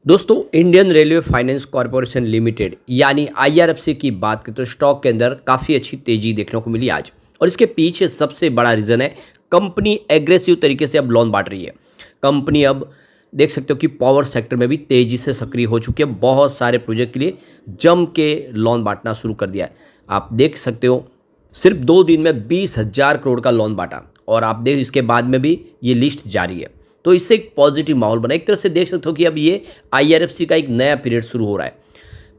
दोस्तों Indian railway finance corporation limited यानी IRFC की बात करें तो स्टॉक के अंदर काफ़ी अच्छी तेजी देखने को मिली आज। और इसके पीछे सबसे बड़ा रीज़न है कंपनी एग्रेसिव तरीके से अब लोन बांट रही है। कंपनी अब देख सकते हो कि पावर सेक्टर में भी तेज़ी से सक्रिय हो चुकी है। बहुत सारे प्रोजेक्ट के लिए जम के लोन बांटना शुरू कर दिया है। आप देख सकते हो सिर्फ 2 दिन में 20,000 करोड़ का लोन बांटा। और आप देख इसके बाद में भी ये लिस्ट जारी है। तो इससे एक पॉजिटिव माहौल बना। एक तरह से देख सकते हो कि अब ये आईआरएफसी का एक नया पीरियड शुरू हो रहा है।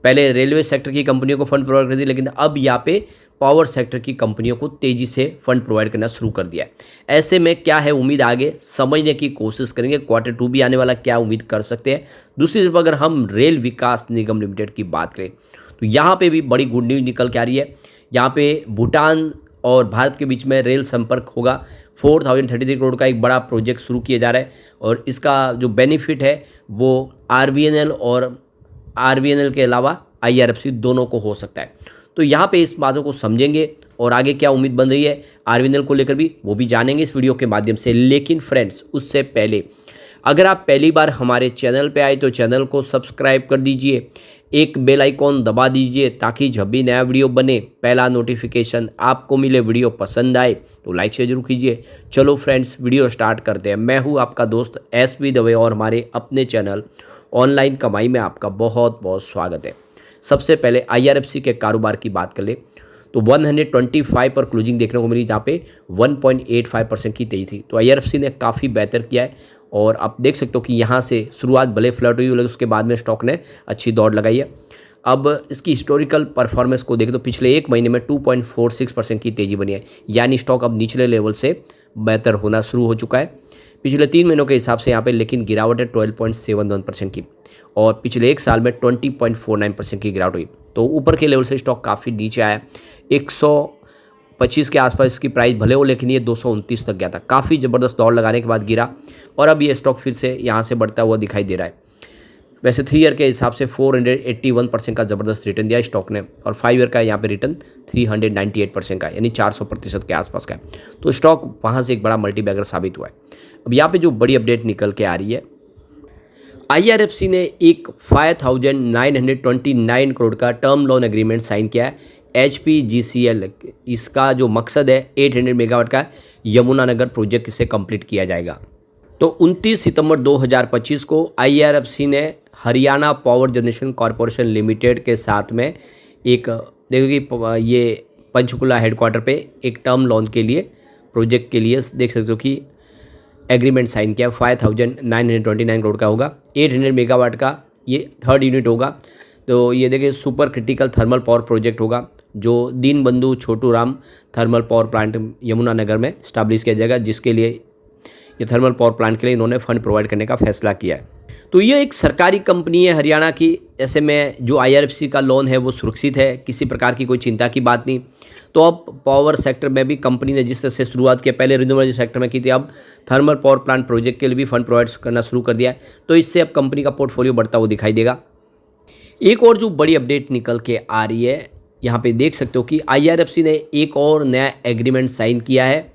पहले रेलवे सेक्टर की कंपनियों को फंड प्रोवाइड कर दिया, लेकिन अब यहाँ पे पावर सेक्टर की कंपनियों को तेजी से फंड प्रोवाइड करना शुरू कर दिया है। ऐसे में क्या है उम्मीद, आगे समझने की कोशिश करेंगे। Q2 भी आने वाला, क्या उम्मीद कर सकते हैं। दूसरी तरफ अगर हम रेल विकास निगम लिमिटेड की बात करें तो यहाँ पे भी बड़ी गुड न्यूज़ निकल के आ रही है। यहाँ पे भूटान और भारत के बीच में रेल संपर्क होगा। 4033 करोड़ का एक बड़ा प्रोजेक्ट शुरू किया जा रहा है। और इसका जो बेनिफिट है वो आरवीएनएल और आरवीएनएल के अलावा आईआरएफसी दोनों को हो सकता है। तो यहाँ पे इस बातों को समझेंगे और आगे क्या उम्मीद बन रही है आरवीएनएल को लेकर भी वो भी जानेंगे इस वीडियो के माध्यम से। लेकिन फ्रेंड्स उससे पहले अगर आप पहली बार हमारे चैनल पे आए तो चैनल को सब्सक्राइब कर दीजिए, एक बेल आइकॉन दबा दीजिए ताकि जब भी नया वीडियो बने पहला नोटिफिकेशन आपको मिले। वीडियो पसंद आए तो लाइक शेयर जरूर कीजिए। चलो फ्रेंड्स वीडियो स्टार्ट करते हैं। मैं हूं आपका दोस्त एसवी दवे और हमारे अपने चैनल ऑनलाइन कमाई में आपका बहुत बहुत स्वागत है। सबसे पहले आईआरएफसी के कारोबार की बात कर ले तो 125 पर क्लोजिंग देखने को मिली, जहाँ पे 1.85% की तेजी थी। तो आईआरएफसी ने काफ़ी बेहतर किया है। और आप देख सकते हो कि यहाँ से शुरुआत भले फ्लर्ट हुई, लेकिन उसके बाद में स्टॉक ने अच्छी दौड़ लगाई है। अब इसकी हिस्टोरिकल परफॉर्मेंस को देखें तो पिछले एक महीने में 2.46% की तेज़ी बनी है, यानी स्टॉक अब निचले लेवल से बेहतर होना शुरू हो चुका है पिछले 3 महीनों के हिसाब से। यहाँ पे लेकिन गिरावट है 12.71% की, और पिछले एक साल में 20.49% की गिरावट हुई। तो ऊपर के लेवल से स्टॉक काफ़ी नीचे आया। 125 के आसपास इसकी प्राइस भले हो, लेकिन ये 229 तक गया था। काफ़ी ज़बरदस्त दौड़ लगाने के बाद गिरा और अब ये स्टॉक फिर से यहाँ से बढ़ता हुआ दिखाई दे रहा है। वैसे 3 ईयर के हिसाब से 481% का ज़बरदस्त रिटर्न दिया स्टॉक ने, और 5 ईयर का यहाँ पे रिटर्न 398% का, यानी 400% के आसपास का है। तो स्टॉक वहाँ से एक बड़ा मल्टीबैगर साबित हुआ है। अब यहाँ पे जो बड़ी अपडेट निकल के आ रही है, आईआरएफसी ने एक 5,929 करोड़ का टर्म लोन एग्रीमेंट साइन किया है HPGCL। इसका जो मकसद है 800 मेगावाट का यमुनानगर प्रोजेक्ट इसे कंप्लीट किया जाएगा। तो 29 सितंबर 2025 को आईआरएफसी ने Haryana power generation corporation limited के साथ में एक देखो कि ये पंचकुला हेडक्वार्टर पे एक टर्म लोन के लिए प्रोजेक्ट के लिए देख सकते हो कि एग्रीमेंट साइन किया। 5,929 करोड़ का होगा, 800 मेगावाट का ये थर्ड यूनिट होगा। तो ये देखिए super critical thermal power project होगा जो Deenbandhu Chhotu Ram thermal power plant Yamunanagar में स्टैब्लिश किया जाएगा, जिसके लिए ये थर्मल पावर प्लांट के लिए इन्होंने फंड प्रोवाइड करने का फैसला किया है। तो ये एक सरकारी कंपनी है हरियाणा की। ऐसे में जो आईआरएफसी का लोन है वो सुरक्षित है, किसी प्रकार की कोई चिंता की बात नहीं। तो अब पावर सेक्टर में भी कंपनी ने जिस तरह से शुरुआत की, पहले रिन्यूएबल सेक्टर में की थी, अब थर्मल पावर प्लांट प्रोजेक्ट के लिए भी फंड प्रोवाइड करना शुरू कर दिया है। तो इससे अब कंपनी का पोर्टफोलियो बढ़ता हुआ दिखाई देगा। एक और जो बड़ी अपडेट निकल के आ रही है, यहाँ पे देख सकते हो कि आईआरएफसी ने एक और नया एग्रीमेंट साइन किया है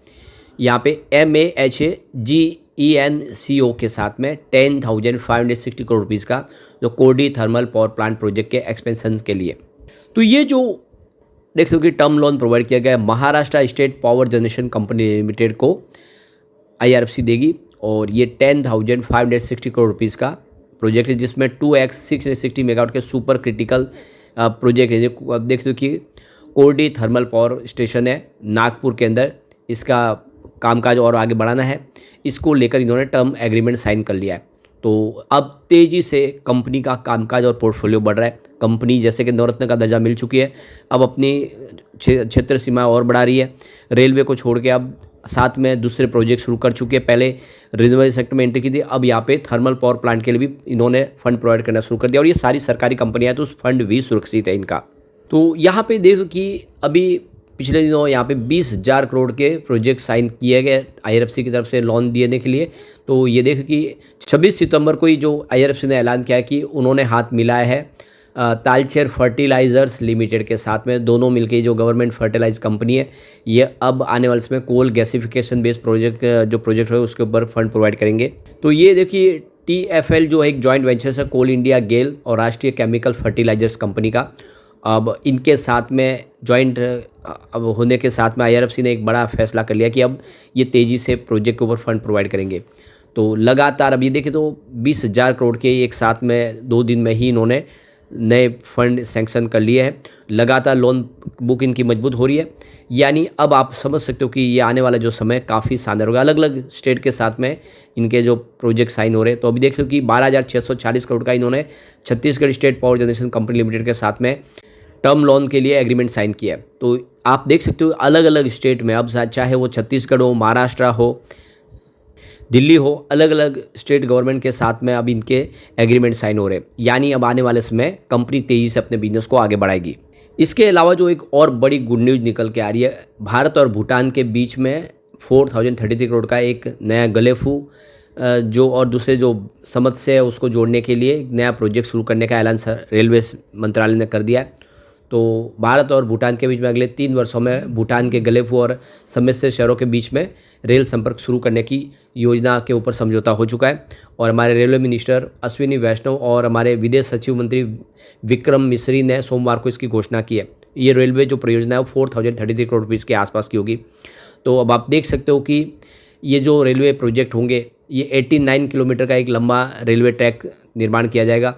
यहाँ पे MAHGENCO के साथ में 10,560 करोड़ रुपीज़ का, जो कोडी थर्मल पावर प्लांट प्रोजेक्ट के एक्सपेंशन के लिए। तो ये जो देख सकते हो कि टर्म लोन प्रोवाइड किया गया है Maharashtra state power generation company limited को आईआरएफसी देगी, और ये 10,560 करोड़ रुपीज़ का प्रोजेक्ट है, जिसमें 2x 660 मेगावाट के सुपर क्रिटिकल प्रोजेक्ट है। अब देख सकते हो कि कोडी थर्मल पावर स्टेशन है नागपुर के अंदर, इसका कामकाज और आगे बढ़ाना है। इसको लेकर इन्होंने टर्म एग्रीमेंट साइन कर लिया है। तो अब तेज़ी से कंपनी का कामकाज और पोर्टफोलियो बढ़ रहा है। कंपनी जैसे कि नवरत्न का दर्जा मिल चुकी है, अब अपनी क्षेत्र सीमा और बढ़ा रही है। रेलवे को छोड़ के अब साथ में दूसरे प्रोजेक्ट शुरू कर चुके हैं। पहले रिन्यूएबल सेक्टर में एंट्री की थी, अब यहाँ पे थर्मल पावर प्लांट के लिए भी इन्होंने फंड प्रोवाइड करना शुरू कर दिया। और ये सारी सरकारी कंपनियाँ, तो फंड भी सुरक्षित है इनका। तो यहाँ पे देखो कि अभी पिछले दिनों यहाँ पे 20,000 करोड़ के प्रोजेक्ट साइन किए गए आईआरएफसी की तरफ से लोन देने के लिए। तो ये देखो कि 26 सितंबर को ही जो आईआरएफसी ने ऐलान किया है कि उन्होंने हाथ मिलाया है तालचेर फर्टिलाइजर्स लिमिटेड के साथ में। दोनों मिलकर जो गवर्नमेंट फर्टिलाइज कंपनी है, ये अब आने वाले समय कोल गैसिफिकेशन बेस्ड प्रोजेक्ट जो प्रोजेक्ट है उसके ऊपर फंड प्रोवाइड करेंगे। तो ये देखिए TFL जो एक जॉइंट वेंचर है कोल इंडिया, गेल और राष्ट्रीय केमिकल फर्टिलाइजर्स कंपनी का। अब इनके साथ में जॉइंट अब होने के साथ में IRFC ने एक बड़ा फैसला कर लिया कि अब ये तेज़ी से प्रोजेक्ट के ऊपर फंड प्रोवाइड करेंगे। तो लगातार अब ये देखें तो 20,000 करोड़ के एक साथ में 2 दिन में ही इन्होंने नए फंड सैंक्शन कर लिए हैं। लगातार लोन बुक इनकी मजबूत हो रही है, यानी अब आप समझ सकते हो कि ये आने वाला जो समय काफ़ी शानदार होगा। अलग अलग स्टेट के साथ में इनके जो प्रोजेक्ट साइन हो रहे हैं, तो अभी देख सकते हो कि 12,640 करोड़ का इन्होंने Chhattisgarh state power generation company limited के साथ में टर्म लोन के लिए एग्रीमेंट साइन किया है। तो आप देख सकते हो अलग अलग स्टेट में अब चाहे वो छत्तीसगढ़ हो, महाराष्ट्र हो, दिल्ली हो, अलग अलग स्टेट गवर्नमेंट के साथ में अब इनके एग्रीमेंट साइन हो रहे हैं, यानी अब आने वाले समय कंपनी तेज़ी से अपने बिजनेस को आगे बढ़ाएगी। इसके अलावा जो एक और बड़ी गुड न्यूज़ निकल के आ रही है, भारत और भूटान के बीच में 4033 करोड़ का एक नया गलेफू जो और दूसरे जो समझ से है उसको जोड़ने के लिए एक नया प्रोजेक्ट शुरू करने का ऐलान रेलवे मंत्रालय ने कर दिया है। तो भारत और भूटान के बीच में अगले 3 वर्षों में भूटान के गलेफू और समेत से शहरों के बीच में रेल संपर्क शुरू करने की योजना के ऊपर समझौता हो चुका है। और हमारे रेलवे मिनिस्टर अश्विनी वैष्णव और हमारे विदेश सचिव मंत्री विक्रम मिश्री ने सोमवार को इसकी घोषणा की है। ये रेलवे जो परियोजना है वो 4033 करोड़ रुपीज़ के आसपास की होगी। तो अब आप देख सकते हो कि ये जो रेलवे प्रोजेक्ट होंगे, ये 89 किलोमीटर का एक लंबा रेलवे ट्रैक निर्माण किया जाएगा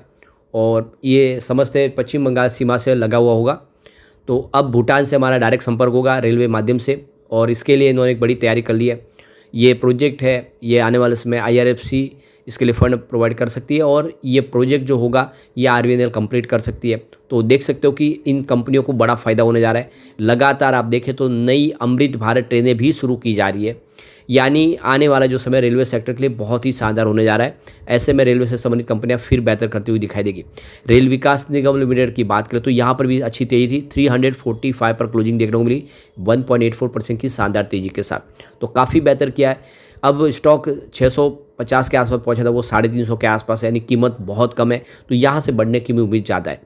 और ये समझते पश्चिम बंगाल सीमा से लगा हुआ होगा। तो अब भूटान से हमारा डायरेक्ट संपर्क होगा रेलवे माध्यम से, और इसके लिए इन्होंने एक बड़ी तैयारी कर ली है। ये प्रोजेक्ट है, ये आने वाले समय IRFC इसके लिए फ़ंड प्रोवाइड कर सकती है और ये प्रोजेक्ट जो होगा ये RVNL कंप्लीट कर सकती है। तो देख सकते हो कि इन कंपनियों को बड़ा फ़ायदा होने जा रहा है। लगातार आप देखें तो नई अमृत भारत ट्रेनें भी शुरू की जा रही है, यानी आने वाला जो समय रेलवे सेक्टर के लिए बहुत ही शानदार होने जा रहा है। ऐसे में रेलवे से संबंधित कंपनियां फिर बेहतर करती हुई दिखाई देगी। रेल विकास निगम लिमिटेड की बात करें तो यहाँ पर भी अच्छी तेज़ी थी, 345 पर क्लोजिंग देखने को मिली, 1.84% की शानदार तेज़ी के साथ। तो काफ़ी बेहतर किया है। अब स्टॉक 650 के आसपास पहुँचा था, वो 350 के आसपास है, यानी कीमत बहुत कम है। तो यहाँ से बढ़ने की भी उम्मीद ज़्यादा है।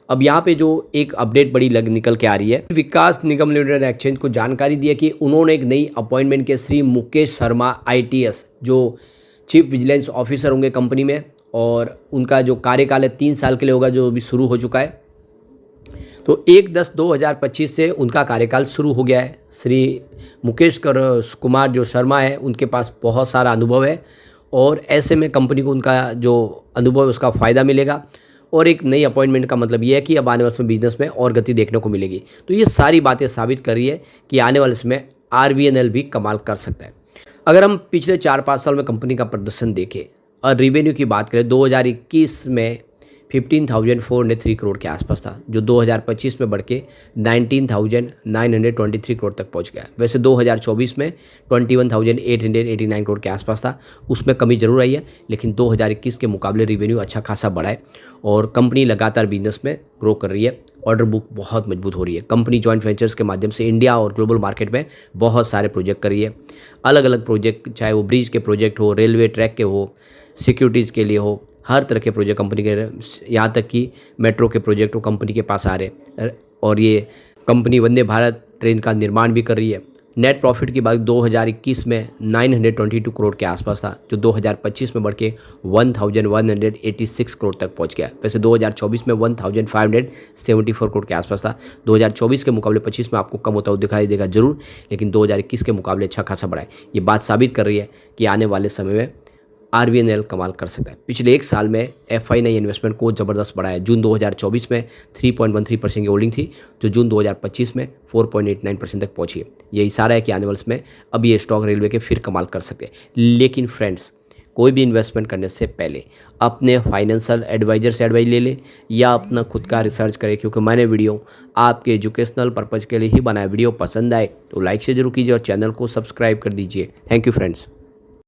अब यहाँ पे जो एक अपडेट बड़ी निकल के आ रही है, विकास निगम लिमिटेड एक्सचेंज को जानकारी दी है कि उन्होंने एक नई अपॉइंटमेंट के श्री मुकेश शर्मा ITS जो चीफ विजिलेंस ऑफिसर होंगे कंपनी में, और उनका जो कार्यकाल है 3 साल के लिए होगा, जो अभी शुरू हो चुका है। तो 1/10/2025 से उनका कार्यकाल शुरू हो गया है। श्री मुकेश कुमार जो शर्मा है, उनके पास बहुत सारा अनुभव है और ऐसे में कंपनी को उनका जो अनुभव है उसका फ़ायदा मिलेगा। और एक नई अपॉइंटमेंट का मतलब ये है कि अब आने वाले समय बिजनेस में और गति देखने को मिलेगी। तो ये सारी बातें साबित कर रही है कि आने वाले समय RVNL भी कमाल कर सकता है। अगर हम पिछले 4-5 साल में कंपनी का प्रदर्शन देखें और रिवेन्यू की बात करें, 2021 में 15,403 करोड़ के आसपास था, जो 2025 में बढ़ के 19,923 करोड़ तक पहुंच गया। वैसे 2024 में 21,889 करोड़ के आसपास था, उसमें कमी जरूर आई है, लेकिन 2021 के मुकाबले रिवेन्यू अच्छा खासा बढ़ा है और कंपनी लगातार बिजनेस में ग्रो कर रही है। ऑर्डर बुक बहुत मजबूत हो रही है। कंपनी जॉइंट वेंचर्स के माध्यम से इंडिया और ग्लोबल मार्केट में बहुत सारे प्रोजेक्ट कर रही है। अलग अलग प्रोजेक्ट, चाहे वो ब्रिज के प्रोजेक्ट हो, रेलवे ट्रैक के हो, सिक्योरिटीज़ के लिए हो, हर तरह के प्रोजेक्ट कंपनी के, यहाँ तक कि मेट्रो के प्रोजेक्ट वो कंपनी के पास आ रहे। और ये कंपनी वंदे भारत ट्रेन का निर्माण भी कर रही है। नेट प्रॉफिट की बात 2021 में 922 करोड़ के आसपास था, जो 2025 में बढ़ के 1186 करोड़ तक पहुंच गया। वैसे 2024 में 1574 करोड़ के आसपास था। 2024 के मुकाबले 25 में आपको कम होता हुआ दिखाई देगा जरूर, लेकिन 2021 के मुकाबले अच्छा खासा बढ़ा है। ये बात साबित कर रही है कि आने वाले समय में RVNL कमाल कर सकता है। पिछले एक साल में FI ने इन्वेस्टमेंट को ज़बरदस्त बढ़ाया। जून 2024 में 3.13% की होल्डिंग थी, जो जून 2025 में 4.89% तक पहुंची है। ये इशारा है कि आने वाले समय अब ये स्टॉक रेलवे के फिर कमाल कर सकते हैं। लेकिन फ्रेंड्स, कोई भी इन्वेस्टमेंट करने से पहले अपने फाइनेंशियल एडवाइज़र से एडवाइस ले लें या अपना खुद का रिसर्च करें, क्योंकि मैंने वीडियो आपके एजुकेशनल पर्पज़ के लिए ही बनाया। वीडियो पसंद आए तो लाइक से जरूर कीजिए और चैनल को सब्सक्राइब कर दीजिए। Thank you friends.